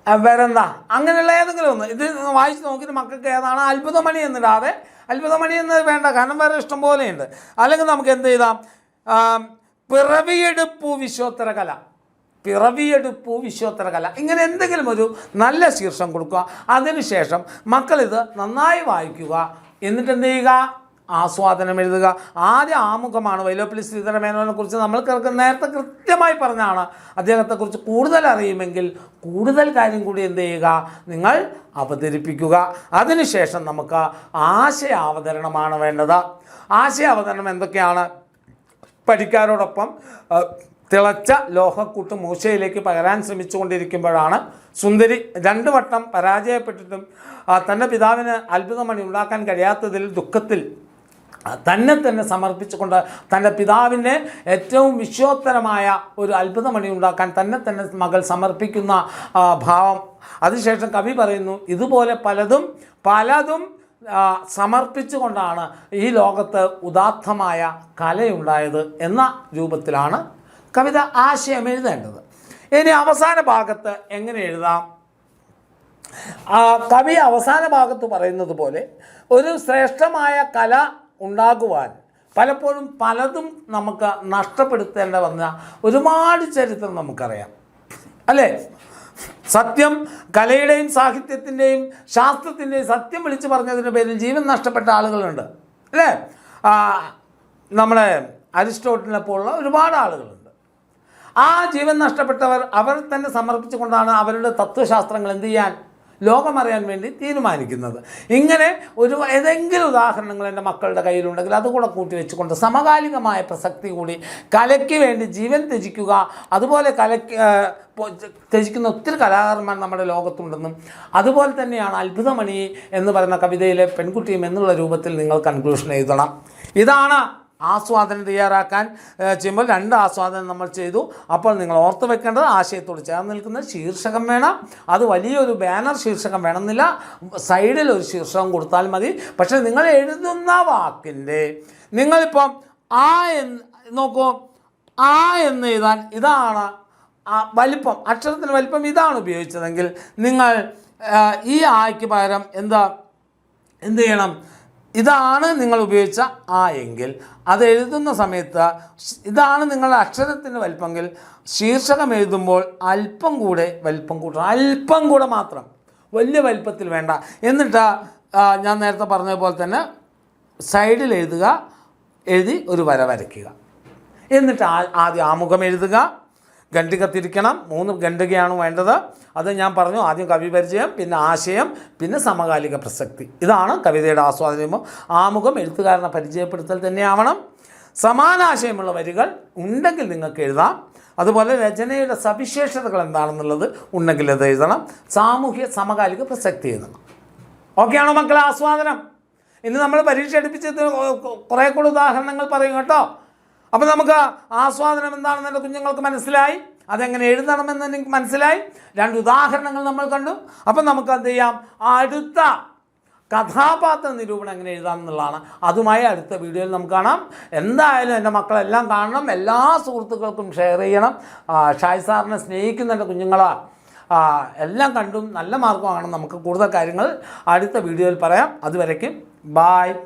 വേറെന്താ, അങ്ങനെയുള്ള ഏതെങ്കിലും ഒന്ന്. ഇത് വായിച്ച് നോക്കിയിട്ട് മക്കൾക്ക് ഏതാണ് അത്ഭുതമണി എന്നിടാതെ, അത്ഭുതമണി എന്നത് വേണ്ട, കാരണം വേറെ ഇഷ്ടം പോലെയുണ്ട്. അല്ലെങ്കിൽ നമുക്ക് എന്ത് ചെയ്താം? പിറവിയെടുപ്പു വിശ്വോത്തര കല, പിറവിയെടുപ്പു വിശ്വോത്തര കല, ഇങ്ങനെ എന്തെങ്കിലും ഒരു നല്ല ശീർഷകം കൊടുക്കുക. അതിനുശേഷം മക്കളിത് നന്നായി വായിക്കുക. എന്നിട്ട് എന്ത് ചെയ്യുക? ആസ്വാദനം എഴുതുക. ആദ്യ ആമുഖമാണ്. വൈലോപ്പിള്ളി ശ്രീധരമേനോനെ കുറിച്ച് നമ്മൾ നേരത്തെ കൃത്യമായി പറഞ്ഞാണ്. അദ്ദേഹത്തെക്കുറിച്ച് കൂടുതൽ അറിയുമെങ്കിൽ കൂടുതൽ കാര്യം കൂടി എന്ത് ചെയ്യുക? നിങ്ങൾ അവതരിപ്പിക്കുക. അതിനുശേഷം നമുക്ക് ആശയാവതരണമാണ് വേണ്ടത്. ആശയാവതരണം എന്തൊക്കെയാണ്? പടിക്കാരോടൊപ്പം തിളച്ച ലോഹക്കൂട്ട് മൂശയിലേക്ക് പകരാൻ ശ്രമിച്ചുകൊണ്ടിരിക്കുമ്പോഴാണ് സുന്ദരി 2 വട്ടം പരാജയപ്പെട്ടിട്ടും തൻ്റെ പിതാവിന് അത്ഭുതമണി ഉണ്ടാക്കാൻ കഴിയാത്തതിൽ ദുഃഖത്തിൽ തന്നെ സമർപ്പിച്ചുകൊണ്ട് തൻ്റെ പിതാവിൻ്റെ ഏറ്റവും വിശ്വോത്തരമായ ഒരു അത്ഭുതമണി ഉണ്ടാക്കാൻ തന്നെ മകൾ സമർപ്പിക്കുന്ന ഭാവം. അതിനുശേഷം കവി പറയുന്നു, ഇതുപോലെ പലതും സമർപ്പിച്ചുകൊണ്ടാണ് ഈ ലോകത്ത് ഉദാത്തമായ കലയുണ്ടായത് എന്ന രൂപത്തിലാണ് കവിത ആശയം എഴുതേണ്ടത്. ഇനി അവസാന ഭാഗത്ത് എങ്ങനെ എഴുതാം? കവി അവസാന ഭാഗത്ത് പറയുന്നത് പോലെ ഒരു ശ്രേഷ്ഠമായ കല ഉണ്ടാകുവാൻ പലപ്പോഴും പലതും നമുക്ക് നഷ്ടപ്പെടുത്തേണ്ട വന്ന ഒരുപാട് ചരിത്രം നമുക്കറിയാം, അല്ലേ? സത്യം, കലയുടെയും സാഹിത്യത്തിൻ്റെയും ശാസ്ത്രത്തിൻ്റെയും സത്യം വിളിച്ചു പറഞ്ഞതിൻ്റെ പേരിൽ ജീവൻ നഷ്ടപ്പെട്ട ആളുകളുണ്ട്, അല്ലേ? നമ്മുടെ അരിസ്റ്റോട്ടലിനെ പോലുള്ള ഒരുപാട് ആളുകളുണ്ട്. ആ ജീവൻ നഷ്ടപ്പെട്ടവർ അവർ തന്നെ സമർപ്പിച്ചുകൊണ്ടാണ് അവരുടെ തത്വശാസ്ത്രങ്ങൾ എന്ത് ചെയ്യാൻ, ലോകമറിയാൻ വേണ്ടി തീരുമാനിക്കുന്നത്. ഇങ്ങനെ ഏതെങ്കിലും ഉദാഹരണങ്ങൾ എൻ്റെ മക്കളുടെ കയ്യിലുണ്ടെങ്കിൽ അതുകൂടെ കൂട്ടി വെച്ചുകൊണ്ട് സമകാലികമായ പ്രസക്തി കൂടി, കലയ്ക്ക് വേണ്ടി ജീവൻ ത്യജിക്കുക, അതുപോലെ ത്യജിക്കുന്ന ഒത്തിരി കലാകാരന്മാർ നമ്മുടെ ലോകത്തുണ്ടെന്നും അതുപോലെ തന്നെയാണ് അത്ഭുതമണി എന്ന് പറയുന്ന കവിതയിലെ പെൺകുട്ടിയും എന്നുള്ള രൂപത്തിൽ നിങ്ങൾ കൺക്ലൂഷൻ എഴുതണം. ഇതാണ് ആസ്വാദനം തയ്യാറാക്കാൻ ചെയ്യുമ്പോൾ 2 ആസ്വാദനം നമ്മൾ ചെയ്തു. അപ്പോൾ നിങ്ങൾ ഓർത്ത് വെക്കേണ്ടത് ആശയത്തോട് ചേർന്ന് നിൽക്കുന്ന ശീർഷകം വേണം. അത് വലിയൊരു ബാനർ ശീർഷകം വേണമെന്നില്ല, സൈഡിൽ ഒരു ശീർഷകം കൊടുത്താൽ മതി. പക്ഷേ നിങ്ങൾ എഴുതുന്ന വാക്കിൻ്റെ നിങ്ങളിപ്പം നോക്കൂ, എന്ന് എഴുതാൻ ഇതാണ് വലിപ്പം, അക്ഷരത്തിൻ്റെ വലിപ്പം ഇതാണ് ഉപയോഗിച്ചതെങ്കിൽ നിങ്ങൾ ഈ ആയ്ക്ക് പകരം എന്ത് ചെയ്യണം? ഇതാണ് നിങ്ങൾ ഉപയോഗിച്ച എങ്കിൽ അത് എഴുതുന്ന സമയത്ത് ഇതാണ് നിങ്ങളുടെ അക്ഷരത്തിൻ്റെ വലിപ്പമെങ്കിൽ ശീർഷകം എഴുതുമ്പോൾ അല്പം കൂടെ വലിപ്പം കൂട്ടണം, അല്പം കൂടെ മാത്രം, വലിയ വലിപ്പത്തിൽ വേണ്ട. എന്നിട്ട് ഞാൻ നേരത്തെ പറഞ്ഞതുപോലെ തന്നെ സൈഡിൽ എഴുതി ഒരു വര വരയ്ക്കുക. എന്നിട്ട് ആദ്യം ആമുഖം എഴുതുക, ഖണ്ഡിക തിരിക്കണം. 3 ഖണ്ഡികയാണ് വേണ്ടത്. അത് ഞാൻ പറഞ്ഞു. ആദ്യം കവി പരിചയം, പിന്നെ ആശയം, പിന്നെ സമകാലിക പ്രസക്തി. ഇതാണ് കവിതയുടെ ആസ്വാദനം. ആമുഖം എഴുത്തുകാരനെ പരിചയപ്പെടുത്തൽ തന്നെയാവണം. സമാനാശയമുള്ള വരികൾ ഉണ്ടെങ്കിൽ നിങ്ങൾക്ക് എഴുതാം. അതുപോലെ രചനയുടെ സവിശേഷതകൾ എന്താണെന്നുള്ളത് ഉണ്ടെങ്കിൽ അത് എഴുതണം. സാമൂഹ്യ സമകാലിക പ്രസക്തി എഴുതണം. ഓക്കെയാണോ മക്കളെ? ആസ്വാദനം ഇന്ന് നമ്മൾ പരീക്ഷ എടുപ്പിച്ചത് കുറേ കൂടെ ഉദാഹരണങ്ങൾ പറയും കേട്ടോ. അപ്പോൾ നമുക്ക് ആസ്വാദനം എന്താണെന്ന് എൻ്റെ കുഞ്ഞുങ്ങൾക്ക് മനസ്സിലായി, അതെങ്ങനെ എഴുതണമെന്ന് എനിക്ക് മനസ്സിലായി. 2 ഉദാഹരണങ്ങൾ നമ്മൾ കണ്ടു. അപ്പം നമുക്ക് എന്ത് ചെയ്യാം? അടുത്ത കഥാപാത്ര നിരൂപണം എങ്ങനെ എഴുതാമെന്നുള്ളതാണ്. അതുമായി അടുത്ത വീഡിയോയിൽ നമുക്ക് കാണാം. എന്തായാലും എൻ്റെ മക്കളെല്ലാം കാണണം, എല്ലാ സുഹൃത്തുക്കൾക്കും ഷെയർ ചെയ്യണം. ഷായ് സാറിനെ സ്നേഹിക്കുന്ന എൻ്റെ കുഞ്ഞുങ്ങളാ എല്ലാം കണ്ടും നല്ല മാർക്കും ആണ്. നമുക്ക് കൂടുതൽ കാര്യങ്ങൾ അടുത്ത വീഡിയോയിൽ പറയാം. അതുവരയ്ക്കും ബായ്.